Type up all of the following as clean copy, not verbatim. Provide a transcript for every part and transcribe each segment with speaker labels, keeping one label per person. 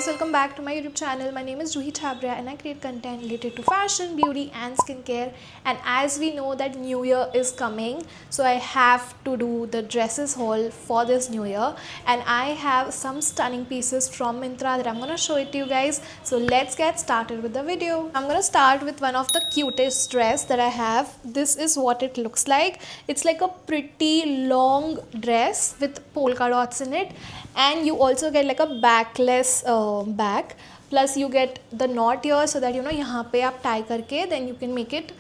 Speaker 1: guys, welcome back to my YouTube channel. My name is Juhi Chabria and I create content related to fashion, beauty and skincare. And as we know that New Year is coming, so I have to do the dresses haul for this New Year. And I have some stunning pieces from Myntra that I'm going to show it to you guys. So let's get started with the video. I'm going to start with one of the cutest dress that I have. This is what it looks like. It's like a pretty long dress with polka dots in it. And you also get like a backless back, plus you get the knot here so that यहाँ पे आप tie करके then you can make it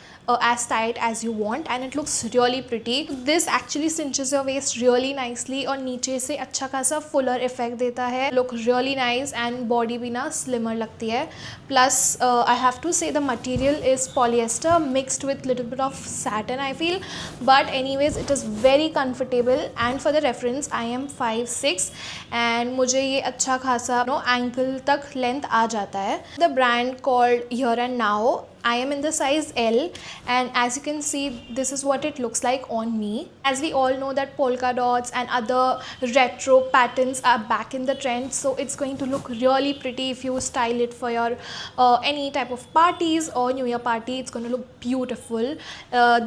Speaker 1: as tight as you want and it looks really pretty. This actually cinches your waist really nicely और नीचे से अच्छा खासा fuller effect देता है. Look really nice and body भी ना slimmer लगती है. Plus I have to say the material is polyester mixed with little bit of satin I feel, but anyways it is very comfortable. And for the reference I am 5'6" and मुझे ये अच्छा खासा ankle तक length आ जाता है. The brand called Here and Now. I am in the size L and as you can see this is what it looks like on me. As we all know that polka dots and other retro patterns are back in the trend, so it's going to look really pretty if you style it for your any type of parties or New Year party. It's going to look beautiful.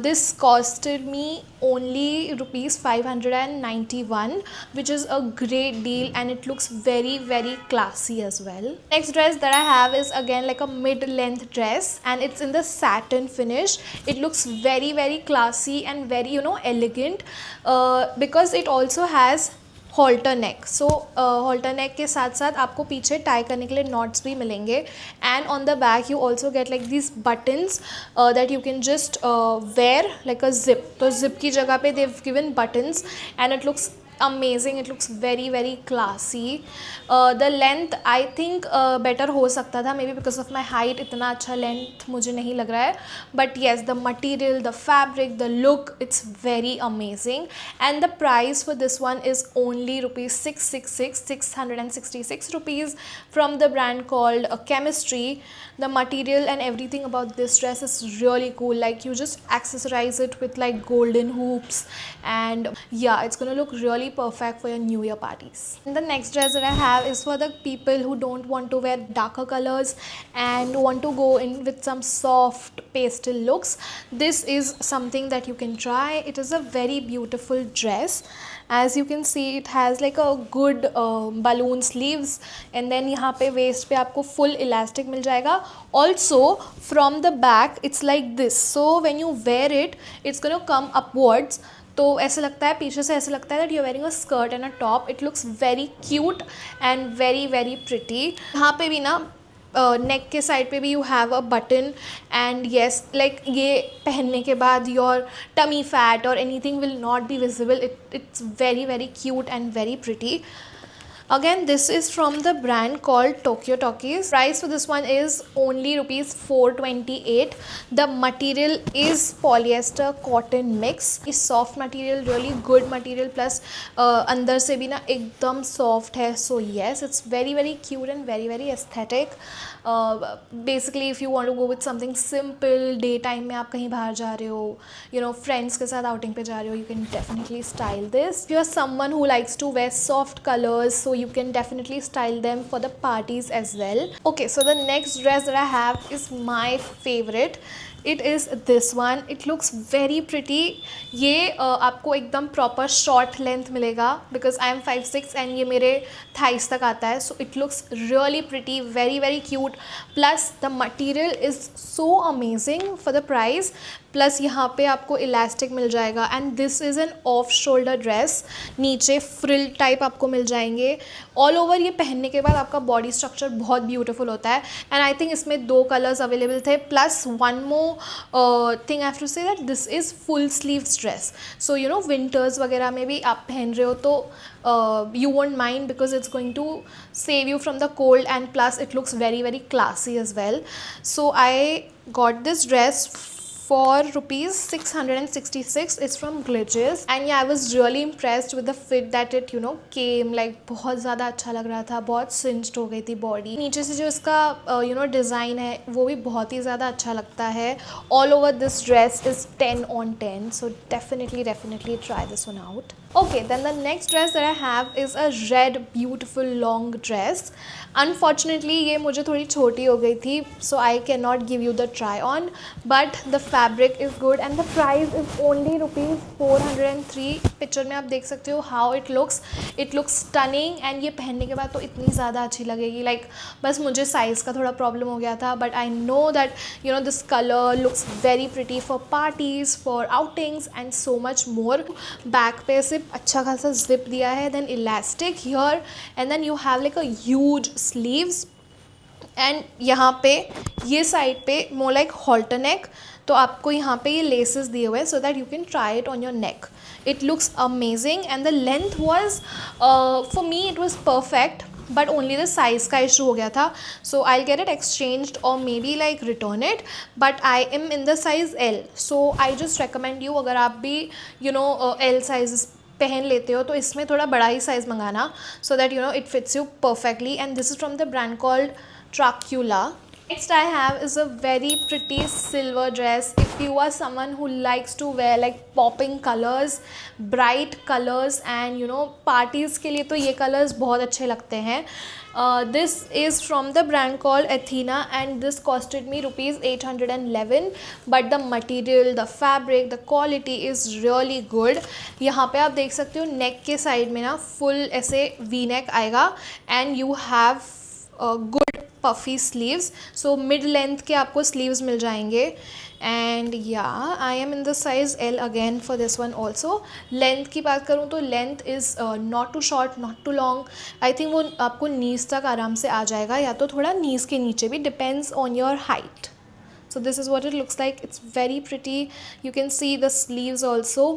Speaker 1: This costed me only rupees 591, which is a great deal and it looks very classy as well. Next dress that I have is again like a mid-length dress and it's in the satin finish. It looks very classy and very elegant because it also has halter neck. So halter neck के साथ साथ आपको पीछे tie करने के लिए knots भी मिलेंगे and on the back you also get like these buttons that you can just wear like a zip. तो zip की जगह पे they've given buttons and it looks amazing. It looks very classy. The length I think better हो सकता था, maybe because of my height इतना अच्छा length मुझे नहीं लग रहा है, but yes, the material, the fabric, the look, it's very amazing. And the price for this one is only rupees 666 rupees from the brand called Chemistry. The material and everything about this dress is really cool. Like you just accessorize it with like golden hoops and yeah, it's gonna look really perfect for your New Year parties. And the next dress that I have is for the people who don't want to wear darker colors and want to go in with some soft pastel looks. This is something that you can try. It is a very beautiful dress. As you can see, it has like a good balloon sleeves and then यहाँ पे waist पे आपको full elastic मिल जाएगा. Also from the back it's like this, so when you wear it, it's gonna come upwards. तो ऐसे लगता है पीछे से ऐसे लगता है that you're wearing a skirt and a top. It looks very cute and very pretty. यहाँ पे भी ना नेक के साइड पे भी you have a button and yes like ये पहनने के बाद योर टमी फैट और anything will not be visible. It's very cute and very pretty. Again, this is from the brand called Tokyo Talkies. Price for this one is only rupees 428. The material is polyester cotton mix. It's soft material, really good material, plus अंदर से भी ना एकदम soft है. So yes, it's very cute and very aesthetic. Basically if you want to go with something simple, daytime में आप कहीं बाहर जा रहे हो, friends के साथ outing पे जा रहे हो, you can definitely style this. If you are someone who likes to wear soft colors, so you can definitely style them for the parties as well. Okay, so the next dress that I have is my favorite. It is this one. It looks very pretty. ये आपको एकदम proper short length मिलेगा because I am 5'6" and ये मेरे thighs तक आता है. So it looks really pretty, very cute. Plus the material is so amazing for the price. Plus यहाँ पे आपको इलास्टिक मिल जाएगा and this is an off shoulder dress. नीचे फ्रिल टाइप आपको मिल जाएंगे ऑल ओवर. ये पहनने के बाद आपका बॉडी स्ट्रक्चर बहुत ब्यूटीफुल होता है एंड आई थिंक इसमें 2 कलर्स अवेलेबल थे. Plus one more thing I have to say that this is full sleeves dress. So winters वगैरह में भी आप पहन रहे हो तो you won't mind because it's going to save you from the cold and plus it looks very classy as well. So I got this dress for rupees 666. It's from Glitches and yeah, I was really impressed with the fit that it came. Like बहुत ज़्यादा अच्छा लग रहा था, बहुत cinched हो गई थी बॉडी. नीचे से जो इसका डिज़ाइन है वो भी बहुत ही ज़्यादा अच्छा लगता है. All over this dress is 10 on 10, so definitely try this one out. Okay, then the next dress that I have is a red beautiful long dress. Unfortunately ये मुझे थोड़ी छोटी हो गई थी, so I cannot give you the try on, but the fabric is good and the price is only rupees 403. Picture में आप देख सकते हो how it looks stunning and ये पहनने के बाद तो इतनी ज़्यादा अच्छी लगेगी. Like बस मुझे साइज़ का थोड़ा प्रॉब्लम हो गया था, but I know that you know this color looks very pretty for parties, for outings and so much more. Back पे सिर्फ अच्छा खासा जिप दिया है, then elastic here and then you have like a huge sleeves and यहाँ पे ये side पे मोर लाइक हॉल्टर नेक. तो आपको यहाँ पे ये लेसेस दिए हुए हैं so that you can try it on your neck. It looks amazing and the length was for me it was perfect, but only the size का इशू हो गया था. सो आई गेट इट एक्सचेंज्ड और may be like return it, but I am in the size L. So I just recommend you, अगर आप भी you know L size पहन लेते हो तो इसमें थोड़ा बड़ा ही साइज़ मंगाना, so that you know it fits you perfectly. And this is from the brand called Dracula. Next I have is a very pretty silver dress. If you are someone who likes to wear like popping colors, bright colors and you know parties के लिए तो ये colors बहुत अच्छे लगते हैं. This is from the brand called Athena and this costed me rupees 811, but the material, the fabric, the quality is really good. यहाँ पे आप देख सकते हो नेक के साइड में ना फुल ऐसे वी नेक आएगा and you have good puffy sleeves. So mid length के आपको sleeves मिल जाएंगे. And yeah, I am in the size L again for this one also. Length की बात करूँ तो length is not too short, not too long. I think वो आपको knees तक आराम से आ जाएगा, या तो थोड़ा knees के नीचे भी, depends on your height. So this is what it looks like. It's very pretty. You can see the sleeves also.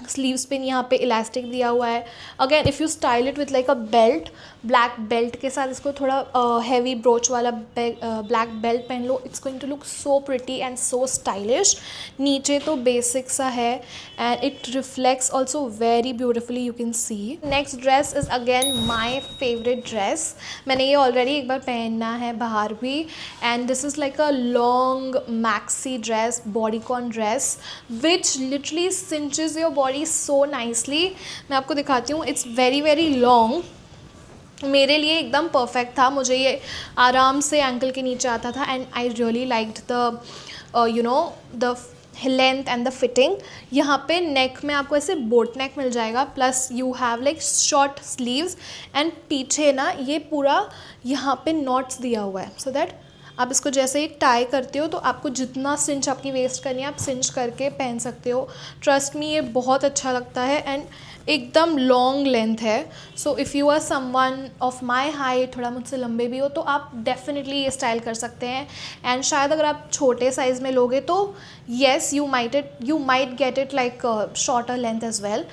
Speaker 1: Sleeves pin यहाँ पे इलास्टिक दिया हुआ है. Again if you style it with like a belt, black belt के साथ इसको थोड़ा heavy brooch वाला ब्लैक बेल्ट पहन लो, it's going to look so pretty and so stylish. नीचे तो बेसिक सा है and it reflects also very beautifully, you can see. Next dress is again my favourite dress. मैंने ये ऑलरेडी एक बार पहनना है बाहर भी, and this is like a long maxi dress, bodycon dress which literally cinches your body so nicely. मैं आपको दिखाती हूँ. It's very very long. मेरे लिए एकदम परफेक्ट था. मुझे ये आराम से एंकल के नीचे आता था and I really liked the you know the length and the fitting. यहाँ पे नेक में आपको ऐसे बोट नेक मिल जाएगा, plus you have like short sleeves and पीछे ना ये पूरा यहाँ पे नॉट्स दिया हुआ है, सो दैट आप इसको जैसे ही टाई करते हो तो आपको जितना सिंच आपकी वेस्ट करनी है आप सिंच करके पहन सकते हो. ट्रस्ट मी, ये बहुत अच्छा लगता है एंड एकदम लॉन्ग लेंथ है. So if you are someone of my height, थोड़ा मुझसे लंबे भी हो, तो आप डेफिनेटली ये स्टाइल कर सकते हैं. एंड शायद अगर आप छोटे साइज़ में लोगे तो yes you might get it like shorter length as well.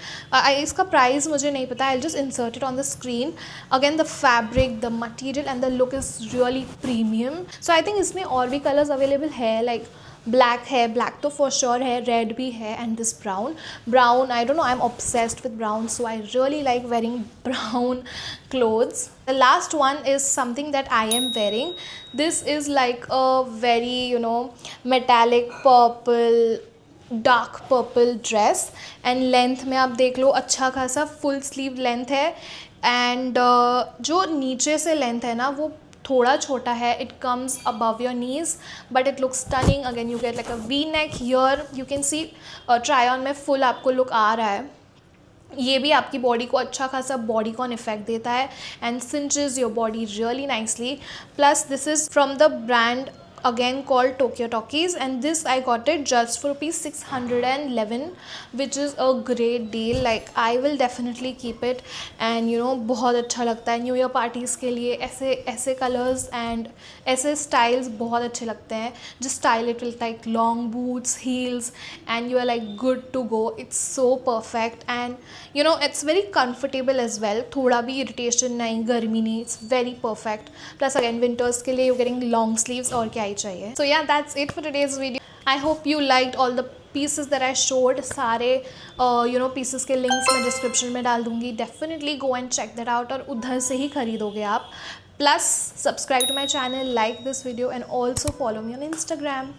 Speaker 1: इसका प्राइस मुझे नहीं पता. I just insert it on the screen. Again the fabric, the material and the look is really premium. So I think इसमें और भी colours available है, like black है, black तो फॉर श्योर है, रेड भी है and this brown. I don't know, I am obsessed with brown, so I really like wearing brown clothes. The last one is something that I am wearing. This is like a very you know metallic purple, dark purple dress and length में आप देख लो अच्छा खासा full sleeve length है. And जो नीचे से length है ना वो थोड़ा छोटा है. It comes above your knees but it looks stunning. Again you get like a V neck here. You can C try on में फुल आपको लुक आ रहा है. ये भी आपकी बॉडी को अच्छा खासा बॉडीकॉन इफेक्ट देता है and cinches your body really nicely. Plus this is from the brand again called Tokyo Talkies and this I got it just for rupees 611, which is a great deal. Like I will definitely keep it and you know बहुत अच्छा लगता है new year parties के लिए. ऐसे colours and ऐसे styles बहुत अच्छे लगते हैं. Just style it with like long boots, heels and you are like good to go. It's so perfect and you know it's very comfortable as well. थोड़ा भी इरिटेशन नहीं, गर्मी नहीं. It's very perfect. Plus again winters के लिए you getting long sleeves और क्या चाहिए. So yeah, that's it for today's video. I hope you liked all the pieces that I showed. सारे you know pieces के links मैं description में डाल दूँगी. Definitely go and check that out और उधर से ही खरीदोगे आप. Plus subscribe to my channel, like this video and also follow me on Instagram.